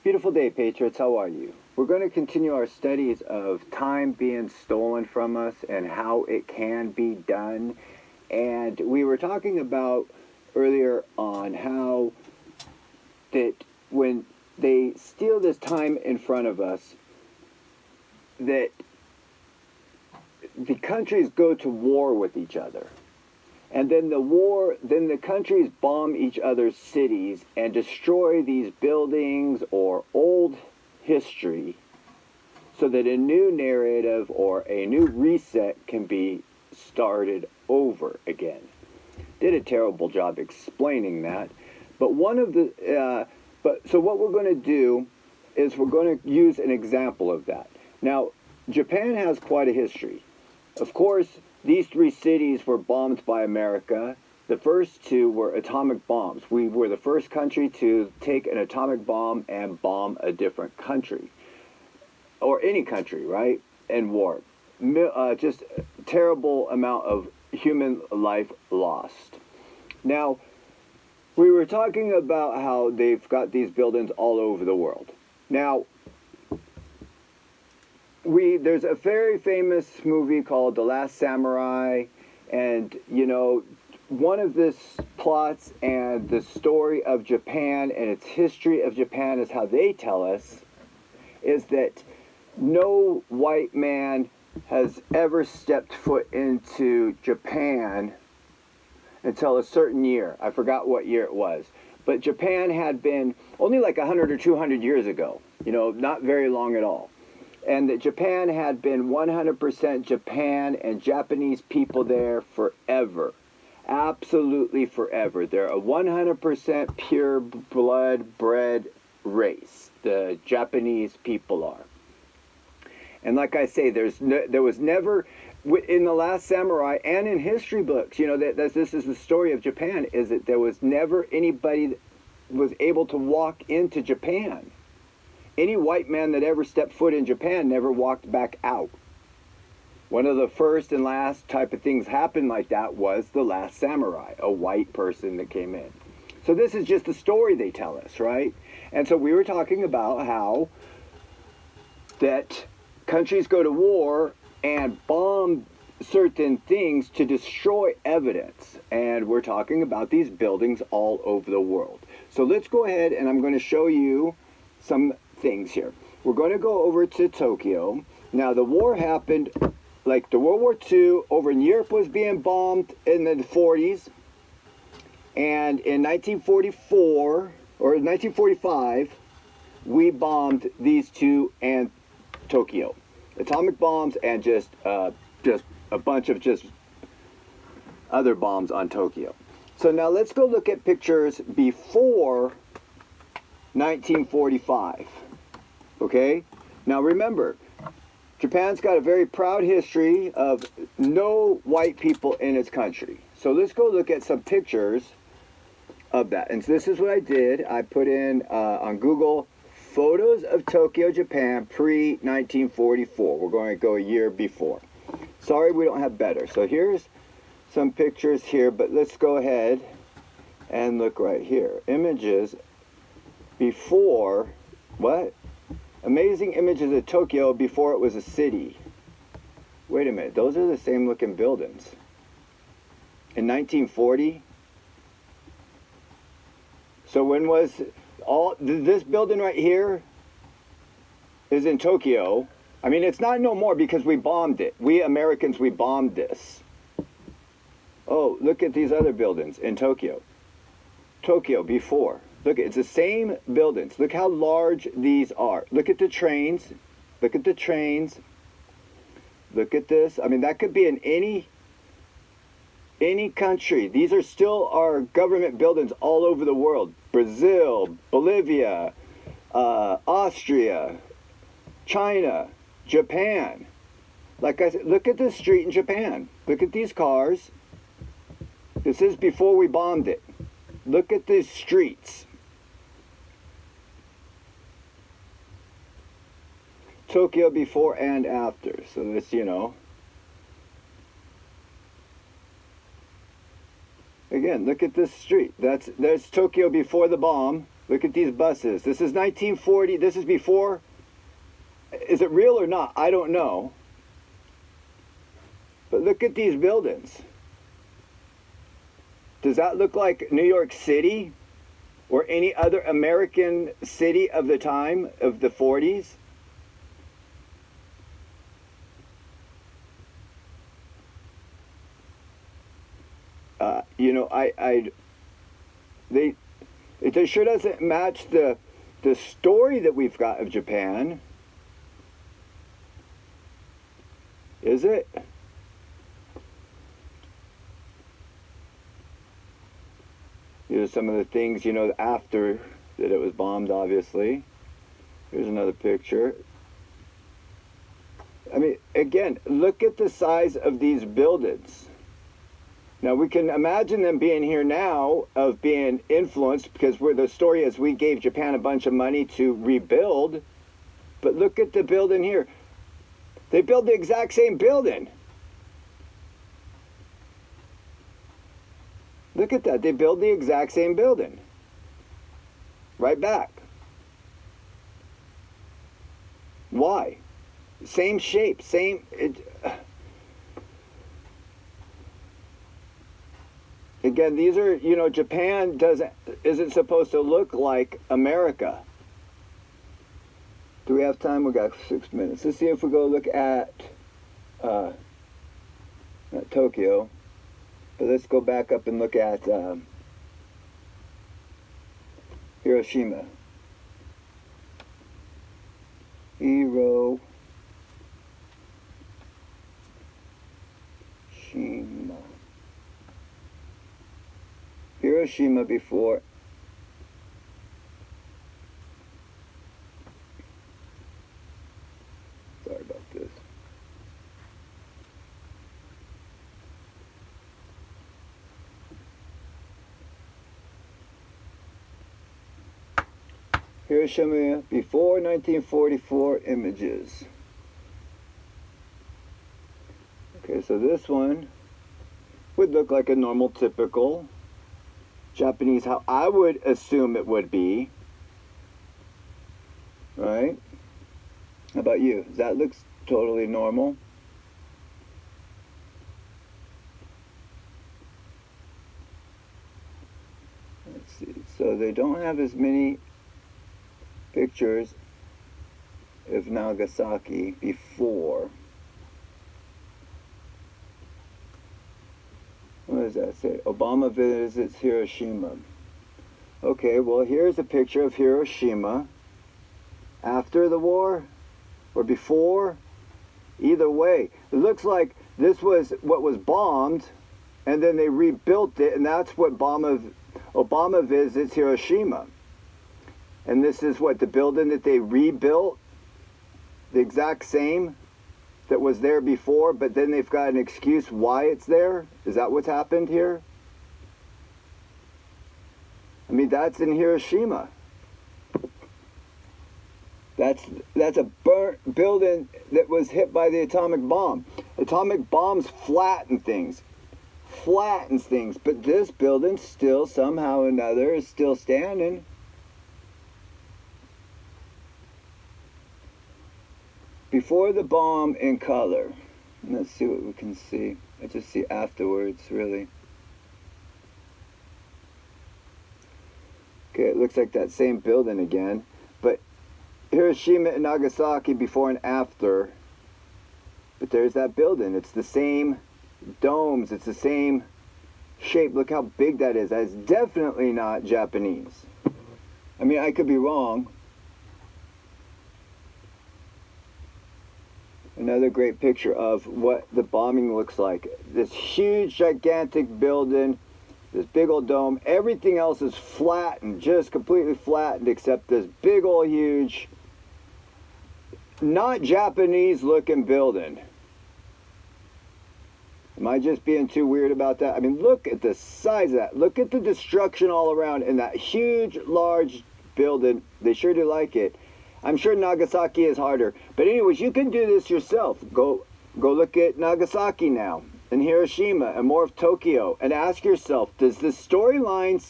Beautiful day, Patriots. How are you? We're going to continue our studies of time being stolen from us and how it can be done. And we were talking about earlier on how that when they steal this time in front of us, that the countries go to war with each other. And then the countries bomb each other's cities and destroy these buildings or old history so that a new narrative or a new reset can be started over again. Did a terrible job explaining that. But so what we're going to do is we're going to use an example of that. Now, Japan has quite a history. Of course, these three cities were bombed by America. The first two were atomic bombs. We were the first country to take an atomic bomb and bomb a different country. Or any country, right? In war. Just a terrible amount of human life lost. Now, we were talking about how they've got these buildings all over the world. Now, there's a very famous movie called The Last Samurai, and one of this plots and the story of Japan and its history of Japan is how they tell us is that no white man has ever stepped foot into Japan until a certain year. I forgot what year it was. But Japan had been only like 100 or 200 years ago, not very long at all. And that Japan had been 100% Japan and Japanese people there forever. Absolutely forever. They're a 100% pure blood bred race. The Japanese people are. And like I say, there was never, in The Last Samurai and in history books, this is the story of Japan, is that there was never anybody that was able to walk into Japan. Any white man that ever stepped foot in Japan never walked back out. One of the first and last type of things happened like that was The Last Samurai, a white person that came in. So this is just the story they tell us, right? And so we were talking about how that countries go to war and bomb certain things to destroy evidence. And we're talking about these buildings all over the world. So let's go ahead and I'm going to show you some things here. We're going to go over to Tokyo. Now, the war happened, like the World War II over in Europe was being bombed in the 40s. And in 1944, or 1945, we bombed these two and Tokyo. Atomic bombs and just a bunch of just other bombs on Tokyo. So now let's go look at pictures before 1945. Okay? Now remember, Japan's got a very proud history of no white people in its country. So let's go look at some pictures of that. And so this is what I did. I put in on Google photos of Tokyo, Japan pre-1944. We're going to go a year before. Sorry, we don't have better. So here's some pictures here, but let's go ahead and look right here. Images before, what? Amazing images of Tokyo before it was a city. Wait a minute, those are the same looking buildings. In 1940? So when was this building right here is in Tokyo. I mean, it's not no more because we bombed it. We Americans, we bombed this. Oh, look at these other buildings in Tokyo. Tokyo before. Look, it's the same buildings. Look how large these are. Look at the trains. Look at the trains. Look at this. I mean, that could be in any country. These are still our government buildings all over the world. Brazil, Bolivia, Austria, China, Japan. Like I said, look at this street in Japan. Look at these cars. This is before we bombed it. Look at these streets. Tokyo before and after. So this, Again, look at this street. There's Tokyo before the bomb. Look at these buses. This is 1940. This is before. Is it real or not? I don't know. But look at these buildings. Does that look like New York City or any other American city of the time, of the 40s? You know, it sure doesn't match the story that we've got of Japan, is it? Here's some of the things, you know, after that it was bombed, obviously. Here's another picture. I mean, again, look at the size of these buildings. Now, we can imagine them being here now, of being influenced, because the story is we gave Japan a bunch of money to rebuild. But look at the building here. They built the exact same building. Look at that. They build the exact same building. Right back. Why? Same shape, same... Again, these are, you know, Japan isn't supposed to look like America. Do we have time? We got 6 minutes. Let's see if we go look at not Tokyo, but let's go back up and look at Hiroshima. Hiroshima. Hiroshima before. Sorry about this. Hiroshima before 1944 images. Okay, so this one would look like a normal, typical Japanese, how I would assume it would be. Right? How about you? That looks totally normal. Let's see. So they don't have as many pictures of Nagasaki before. What does that say? Obama visits Hiroshima. Okay, well, here's a picture of Hiroshima after the war or before. Either way, it looks like this was what was bombed, and then they rebuilt it, and that's what Obama visits Hiroshima. And this is what, the building that they rebuilt, the exact same that was there before, but then they've got an excuse why it's there? Is that what's happened here? I mean, that's in Hiroshima. That's a burnt building that was hit by the atomic bomb. Atomic bombs flattens things, but this building still somehow or another is still standing. Before the bomb in color. Let's see what we can see. I just see afterwards, really. Okay, it looks like that same building again. But Hiroshima and Nagasaki before and after. But there's that building. It's the same domes. It's the same shape. Look how big that is. That's definitely not Japanese. I mean, I could be wrong. Another great picture of what the bombing looks like. This huge, gigantic building, this big old dome. Everything else is flattened, just completely flattened, except this big old, huge, not Japanese looking building. Am I just being too weird about that? I mean, look at the size of that. Look at the destruction all around in that huge, large building. They sure do like it. I'm sure Nagasaki is harder. But anyways, you can do this yourself. Go look at Nagasaki now, and Hiroshima, and more of Tokyo, and ask yourself, does the storyline